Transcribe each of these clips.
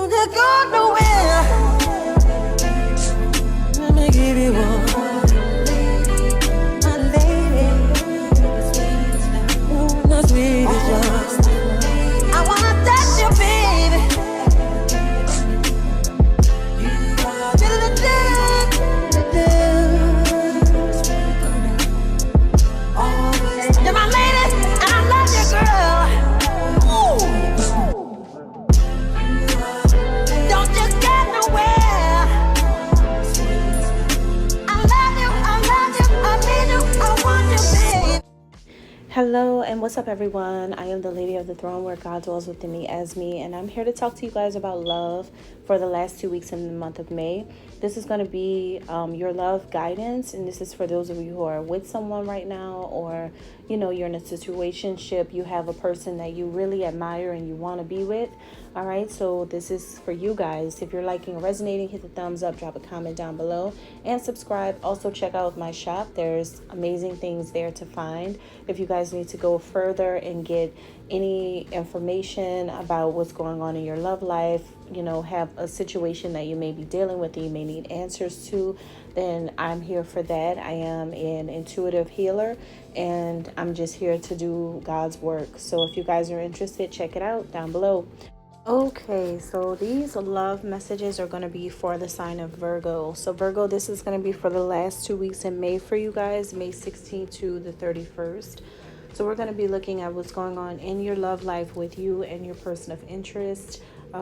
Don't go nowhere. Let me give you one. My lady. The sweetest one. I wanna touch you, baby. You're my lady, and I love you, girl. Ooh. Don't you get nowhere. I love you, I need you, I want you, baby. Hello and what's up, everyone? I am the Lady of the Throne, where God dwells within me as me, and I'm here to talk to you guys about love for the last 2 weeks in the month of May. This is going to be your love guidance, and this is for those of you who are with someone right now, or you're in a situationship, you have a person that you really admire and you want to be with. All right, so this is for you guys. If you're liking or resonating, hit the thumbs up, drop a comment down below, and subscribe. Also check out my shop. There's amazing things there to find. If you guys need to go further and get any information about what's going on in your love life, have a situation that you may be dealing with and you may need answers to, then I'm here for that. I am an intuitive healer, and I'm just here to do God's work. So if you guys are interested, check it out down below. Okay, so these love messages are going to be for the sign of Virgo. So Virgo, this is going to be for the last 2 weeks in May for you guys, May 16th to the 31st. So we're going to be looking at what's going on in your love life with you and your person of interest.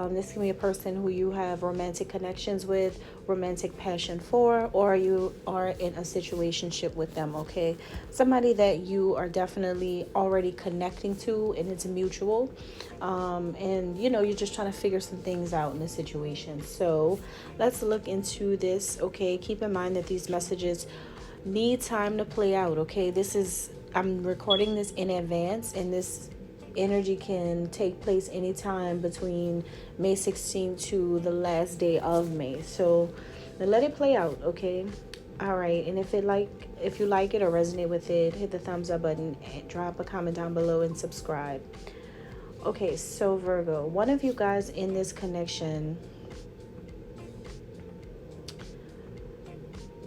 This can be a person who you have romantic connections with, romantic passion for, or you are in a situationship with them, okay? Somebody that you are definitely already connecting to, and it's mutual. And you're just trying to figure some things out in the situation. So let's look into this, okay? Keep in mind that these messages need time to play out, okay? I'm recording this in advance, and this energy can take place anytime between May 16th to the last day of May. So let it play out, okay? All right, and if you like it or resonate with it, hit the thumbs up button, drop a comment down below, and subscribe. Okay, so Virgo, one of you guys in this connection.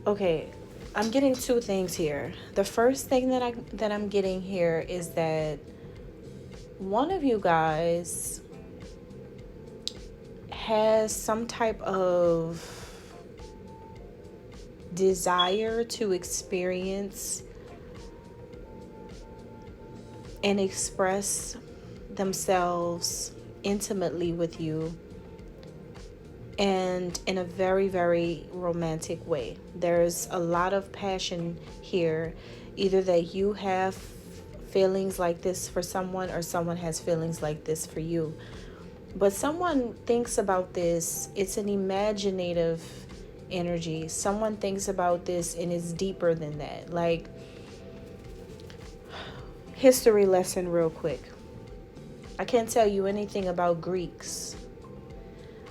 Okay, I'm getting two things here. The first thing that I'm getting here is that one of you guys has some type of desire to experience and express themselves intimately with you, and in a very, very romantic way. There's a lot of passion here, either that you have feelings like this for someone, or someone has feelings like this for you. But someone thinks about this, it's an imaginative energy. Someone thinks about this and it's deeper than that. Like, history lesson real quick. I can't tell you anything about Greeks.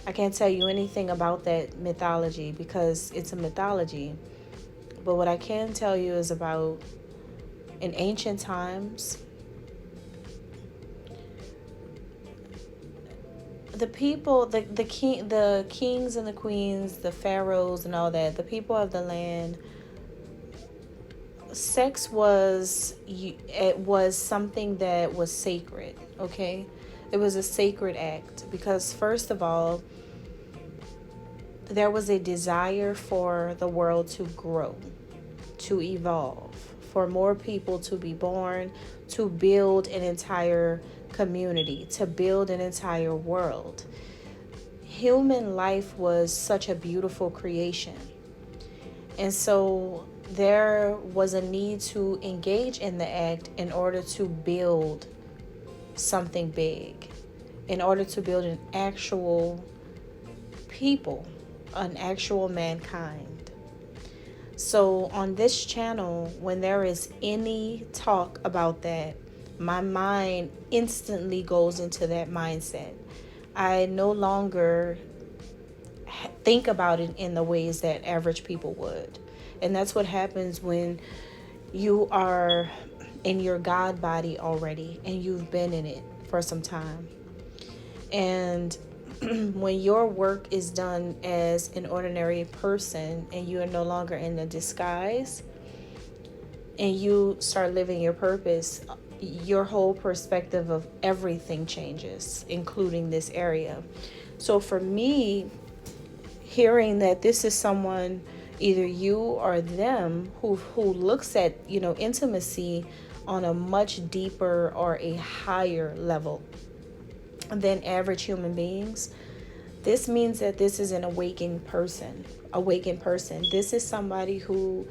I can't tell you anything about that mythology because it's a mythology. But what I can tell you is about, in ancient times, the people, the kings and the queens, the pharaohs and all that, the people of the land, sex was something that was sacred, okay? It was a sacred act because, first of all, there was a desire for the world to grow, to evolve, for more people to be born, to build an entire community, to build an entire world. Human life was such a beautiful creation. And so there was a need to engage in the act in order to build something big, in order to build an actual people, an actual mankind. So on this channel, when there is any talk about that, my mind instantly goes into that mindset. I no longer think about it in the ways that average people would. And that's what happens when you are in your God body already and you've been in it for some time. And when your work is done as an ordinary person and you are no longer in the disguise and you start living your purpose, your whole perspective of everything changes, including this area. So for me, hearing that this is someone, either you or them, who looks at, intimacy on a much deeper or a higher level than average human beings, this means that this is an awakened person. This is somebody who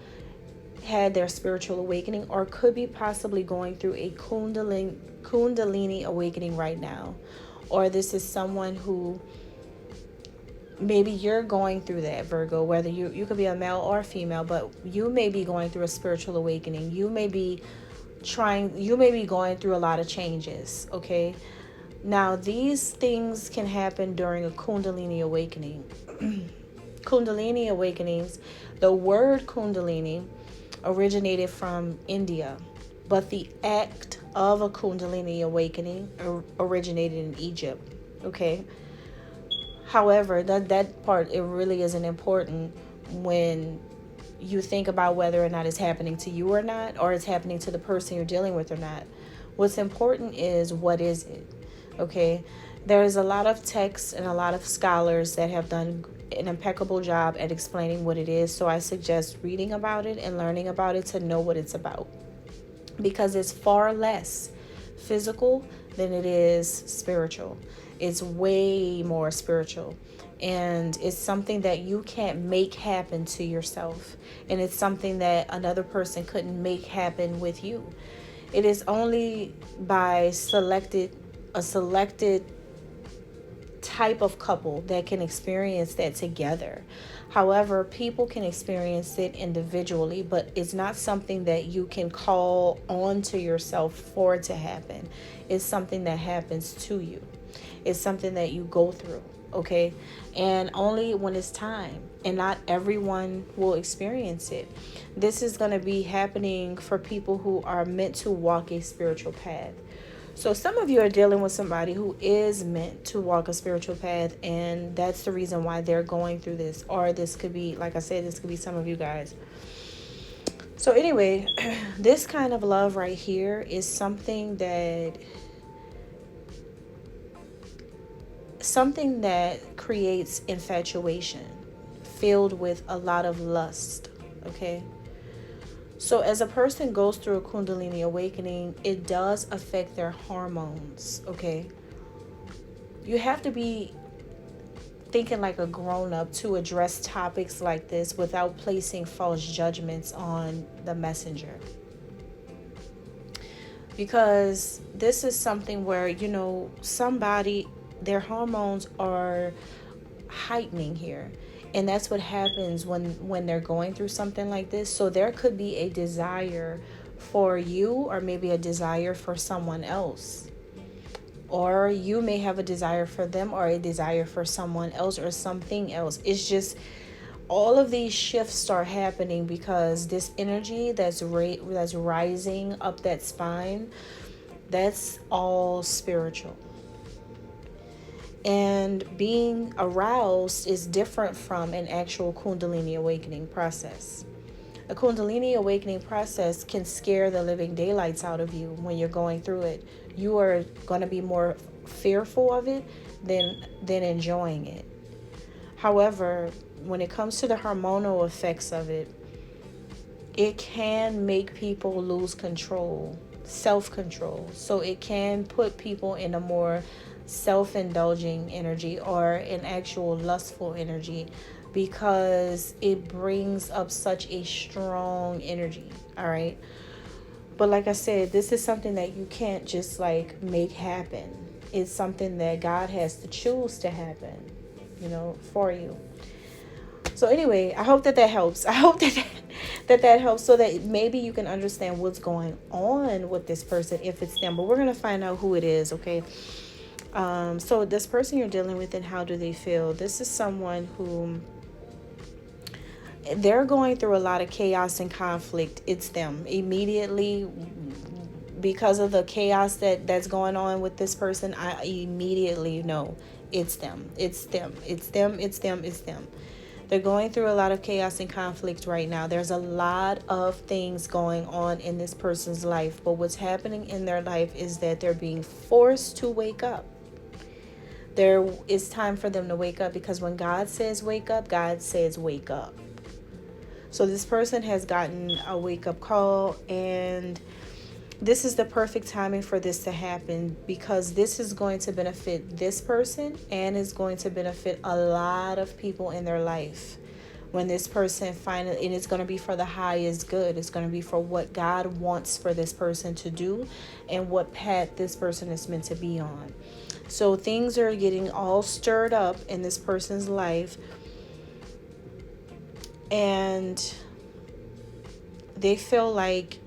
had their spiritual awakening or could be possibly going through a kundalini awakening right now. Or this is someone who, maybe you're going through that, Virgo, whether you could be a male or a female, but you may be going through a spiritual awakening. You may be going through a lot of changes, okay? Now, these things can happen during a kundalini awakening. Kundalini awakenings, the word kundalini originated from India, but the act of a kundalini awakening originated in Egypt, okay? However, that part, it really isn't important when you think about whether or not it's happening to you or not, or it's happening to the person you're dealing with or not. What's important is, what is it? Okay, there's a lot of texts and a lot of scholars that have done an impeccable job at explaining what it is. So I suggest reading about it and learning about it to know what it's about, because it's far less physical than it is spiritual. It's way more spiritual, and it's something that you can't make happen to yourself, and it's something that another person couldn't make happen with you. It is only by a selected type of couple that can experience that together. However, people can experience it individually, but it's not something that you can call on to yourself for it to happen. It's something that happens to you. It's something that you go through, okay? And only when it's time, and not everyone will experience it. This is going to be happening for people who are meant to walk a spiritual path. So some of you are dealing with somebody who is meant to walk a spiritual path, and that's the reason why they're going through this. Or this could be, like I said, this could be some of you guys. So anyway, this kind of love right here is something that creates infatuation filled with a lot of lust, okay? So as a person goes through a kundalini awakening, it does affect their hormones, okay? You have to be thinking like a grown-up to address topics like this without placing false judgments on the messenger. Because this is something where, their hormones are heightening here. And that's what happens when they're going through something like this. So there could be a desire for you, or maybe a desire for someone else. Or you may have a desire for them, or a desire for someone else, or something else. It's just all of these shifts start happening because this energy that's rising up that spine, that's all spiritual. And being aroused is different from an actual kundalini awakening process. A kundalini awakening process can scare the living daylights out of you when you're going through it. You are going to be more fearful of it than enjoying it. However, when it comes to the hormonal effects of it, it can make people lose control, self-control. So it can put people in a more self-indulging energy, or an actual lustful energy, because it brings up such a strong energy. All right, but like I said, this is something that you can't just like make happen. It's something that God has to choose to happen, for you. So anyway, I hope that helps. I hope that helps, so that maybe you can understand what's going on with this person, if it's them. But we're going to find out who it is, okay? So this person you're dealing with, and how do they feel? This is someone who, they're going through a lot of chaos and conflict. It's them. Immediately, because of the chaos that's going on with this person, I immediately know it's them. It's them. It's them. It's them. It's them. They're going through a lot of chaos and conflict right now. There's a lot of things going on in this person's life. But what's happening in their life is that they're being forced to wake up. There is time for them to wake up, because when God says wake up, God says wake up. So this person has gotten a wake-up call, and this is the perfect timing for this to happen, because this is going to benefit this person and is going to benefit a lot of people in their life. When this person finally, and it's going to be for the highest good. It's going to be for what God wants for this person to do and what path this person is meant to be on. So things are getting all stirred up in this person's life, and they feel like,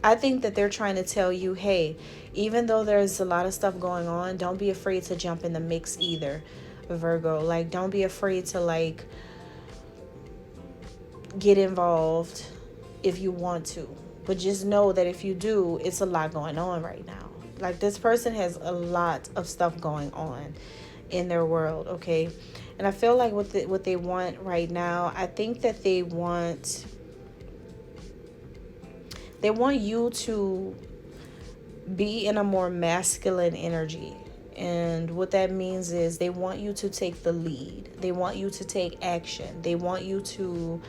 I think that they're trying to tell you, hey, even though there's a lot of stuff going on, don't be afraid to jump in the mix either, Virgo. Like, don't be afraid to, like, get involved if you want to. But just know that if you do, it's a lot going on right now. Like, this person has a lot of stuff going on in their world, okay? And I feel like what they want right now, I think that they want you to be in a more masculine energy. And what that means is they want you to take the lead. They want you to take action. They want you to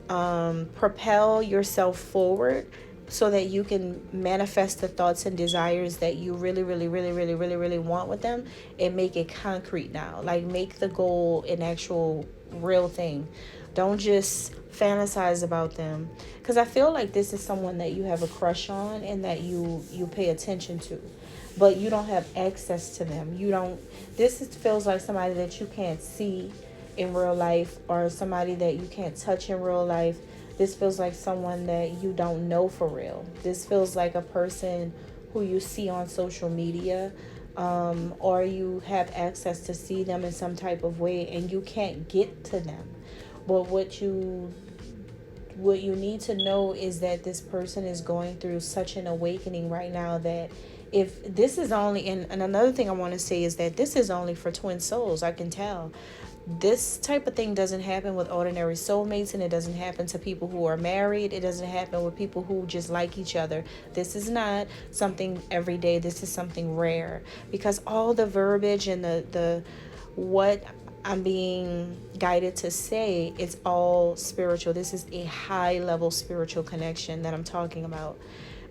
propel yourself forward so that you can manifest the thoughts and desires that you really, really, really, really, really, really want with them, and make it concrete now. Like, make the goal an actual real thing. Don't just fantasize about them, because I feel like this is someone that you have a crush on and that you pay attention to, but you don't have access to them. Feels like somebody that you can't see in real life, or somebody that you can't touch in real life. This feels like someone that you don't know for real. This feels like a person who you see on social media, or you have access to see them in some type of way and you can't get to them. But what you need to know is that this person is going through such an awakening right now, that if this is only, and another thing I want to say is that this is only for twin souls. I can tell this type of thing doesn't happen with ordinary soulmates, and it doesn't happen to people who are married. It doesn't happen with people who just like each other. This is not something every day. This is something rare, because all the verbiage and the what I'm being guided to say, it's all spiritual. This is a high level spiritual connection that I'm talking about,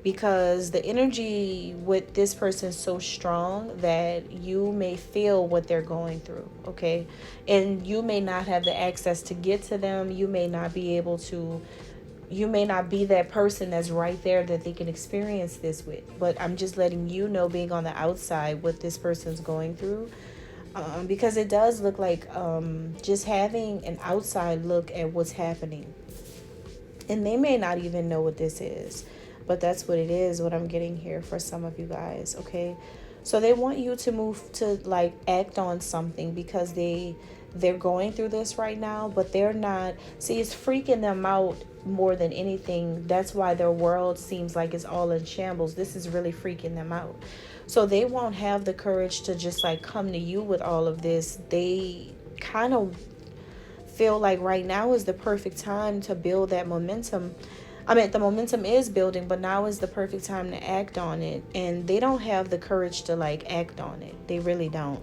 because the energy with this person is so strong that you may feel what they're going through, okay? And you may not have the access to get to them. You may not be that person that's right there that they can experience this with. But I'm just letting you know, being on the outside, what this person's going through. Because it does look like just having an outside look at what's happening. And they may not even know what this is, but that's what it is, what I'm getting here for some of you guys, okay? So they want you to move to, like, act on something, because they're going through this right now, but they're not. See, it's freaking them out more than anything. That's why their world seems like it's all in shambles. This is really freaking them out. So they won't have the courage to just, like, come to you with all of this. They kind of feel like right now is the perfect time to build that momentum. I mean, the momentum is building, but now is the perfect time to act on it. And they don't have the courage to, like, act on it. They really don't.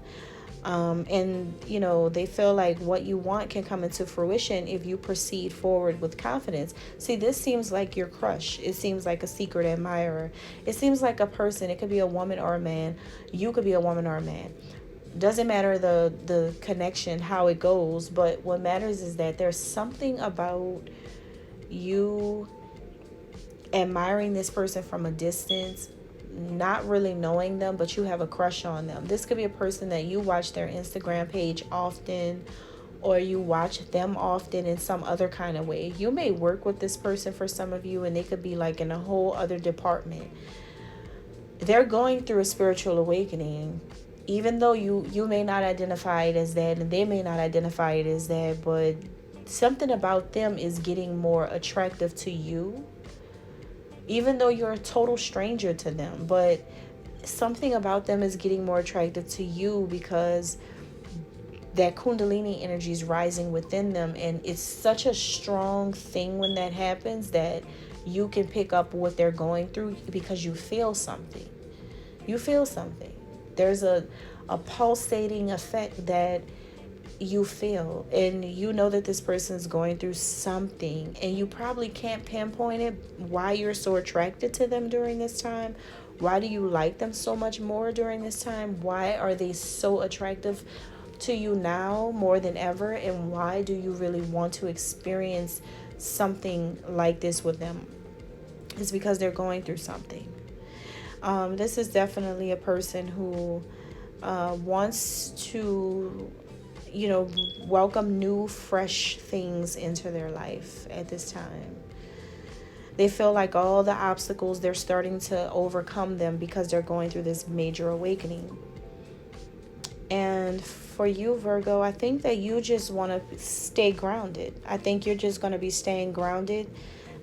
And, they feel like what you want can come into fruition if you proceed forward with confidence. See, this seems like your crush. It seems like a secret admirer. It seems like a person. It could be a woman or a man. You could be a woman or a man. Doesn't matter the connection, how it goes. But what matters is that there's something about you admiring this person from a distance, not really knowing them, but you have a crush on them. This could be a person that you watch their Instagram page often, or you watch them often in some other kind of way. You may work with this person for some of you, and they could be like in a whole other department. They're going through a spiritual awakening, even though you may not identify it as that, and they may not identify it as that, but something about them is getting more attractive to you, even though you're a total stranger to them. But something about them is getting more attracted to you because that Kundalini energy is rising within them. And it's such a strong thing when that happens that you can pick up what they're going through because you feel something. You feel something. There's a pulsating effect that you feel, and you know that this person is going through something, and you probably can't pinpoint it, why you're so attracted to them during this time. Why do you like them so much more during this time? Why are they so attractive to you now more than ever? And why do you really want to experience something like this with them? It's because they're going through something. This is definitely a person who wants to, welcome new, fresh things into their life at this time. They feel like all the obstacles, they're starting to overcome them because they're going through this major awakening. And for you, Virgo, I think that you just want to stay grounded. I think you're just going to be staying grounded,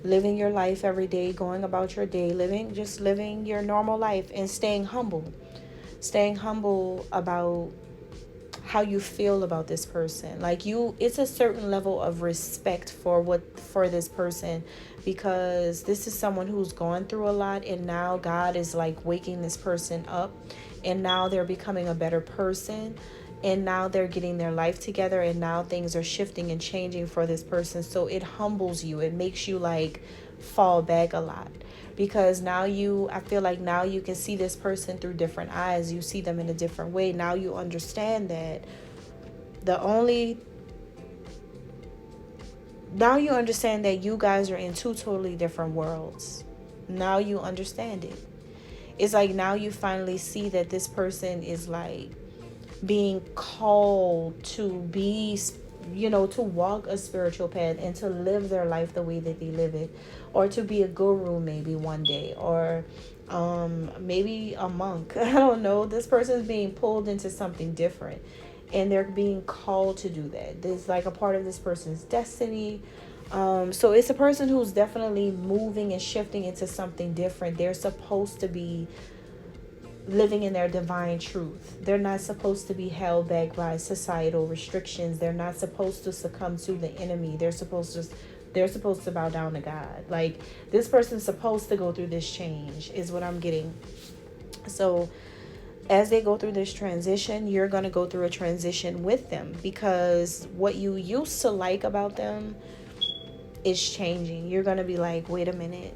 living your life every day, going about your day, living your normal life, and staying humble about how you feel about this person. Like it's a certain level of respect for this person, because this is someone who's gone through a lot, and now God is like waking this person up, and now they're becoming a better person, and now they're getting their life together, and now things are shifting and changing for this person. So it humbles you. It makes you like fall back a lot, because I feel like now you can see this person through different eyes. You see them in a different way. Now you understand that now you understand that you guys are in two totally different worlds. Now you understand it. It's like now you finally see that this person is like being called to be, to walk a spiritual path and to live their life the way that they live it, or to be a guru maybe one day, or maybe a monk. I don't know. This person is being pulled into something different, and they're being called to do that. There's like a part of this person's destiny. So it's a person who's definitely moving and shifting into something different. They're supposed to be living in their divine truth. They're not supposed to be held back by societal restrictions. They're not supposed to succumb to the enemy. They're supposed to bow down to God. Like, this person's supposed to go through this change is what I'm getting. So as they go through this transition, you're going to go through a transition with them, because what you used to like about them is changing. You're going to be like, wait a minute.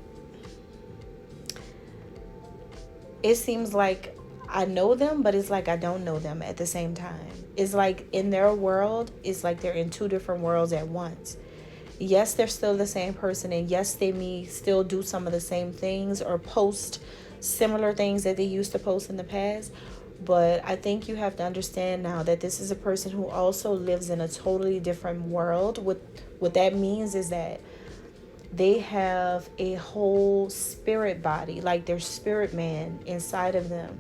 It seems like I know them, but it's like I don't know them at the same time. It's like in their world, it's like they're in two different worlds at once. Yes, they're still the same person, and yes, they may still do some of the same things or post similar things that they used to post in the past. But I think you have to understand now that this is a person who also lives in a totally different world. What that means is that they have a whole spirit body, like their spirit man inside of them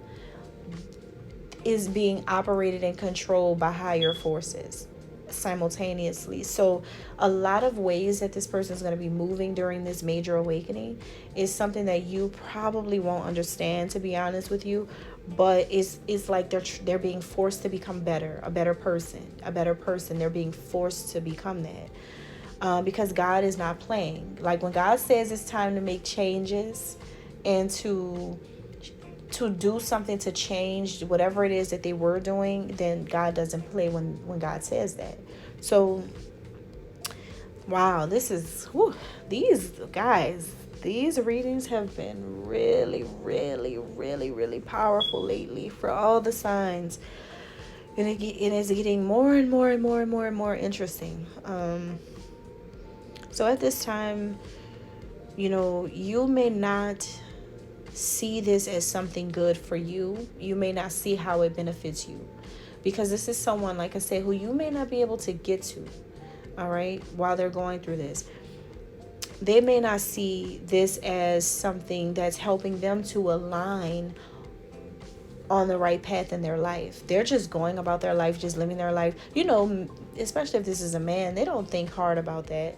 is being operated and controlled by higher forces simultaneously. So a lot of ways that this person is going to be moving during this major awakening is something that you probably won't understand, to be honest with you, but it's like they're being forced to become a better person. They're being forced to become that. Because God is not playing. Like when God says it's time to make changes and to do something to change whatever it is that they were doing, then God doesn't play when God says that. So, wow, these readings have been really, really, really, really powerful lately for all the signs. And it is getting more and more and more and more and more interesting. So at this time, you may not see this as something good for you. You may not see how it benefits you, because this is someone, like I said, who you may not be able to get to, all right, while they're going through this. They may not see this as something that's helping them to align on the right path in their life. They're just going about their life, just living their life. Especially if this is a man, they don't think hard about that.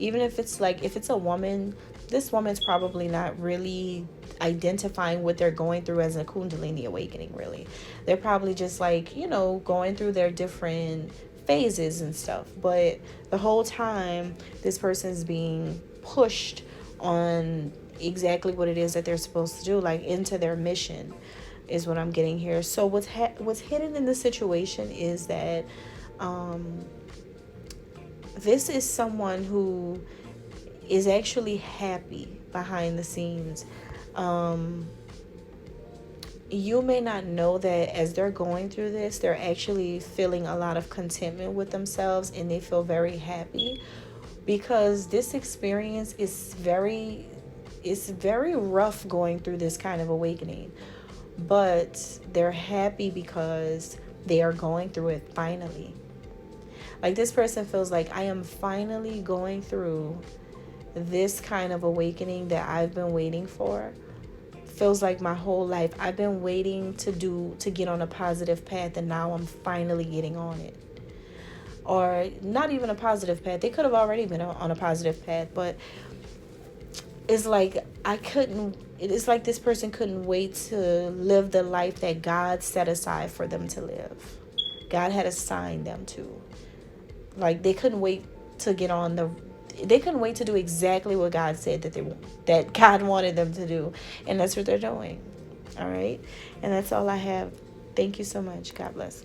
Even if it's like, if it's a woman, this woman's probably not really identifying what they're going through as a Kundalini awakening, really. They're probably just like, you know, going through their different phases and stuff. But the whole time, this person's being pushed on exactly what it is that they're supposed to do, like into their mission, is what I'm getting here. So what's hidden in the situation is that this is someone who is actually happy behind the scenes. You may not know that as they're going through this, they're actually feeling a lot of contentment with themselves, and they feel very happy, because this experience is very rough going through this kind of awakening. But they're happy because they are going through it finally. Like, this person feels like, I am finally going through this kind of awakening that I've been waiting for. Feels like my whole life I've been waiting to get on a positive path, and now I'm finally getting on it. Or not even a positive path. They could have already been on a positive path, but it's like it's like this person couldn't wait to live the life that God set aside for them to live. God had assigned them to. Like, they couldn't wait to get on they couldn't wait to do exactly what God said that God wanted them to do. And that's what they're doing. All right. And that's all I have. Thank you so much. God bless.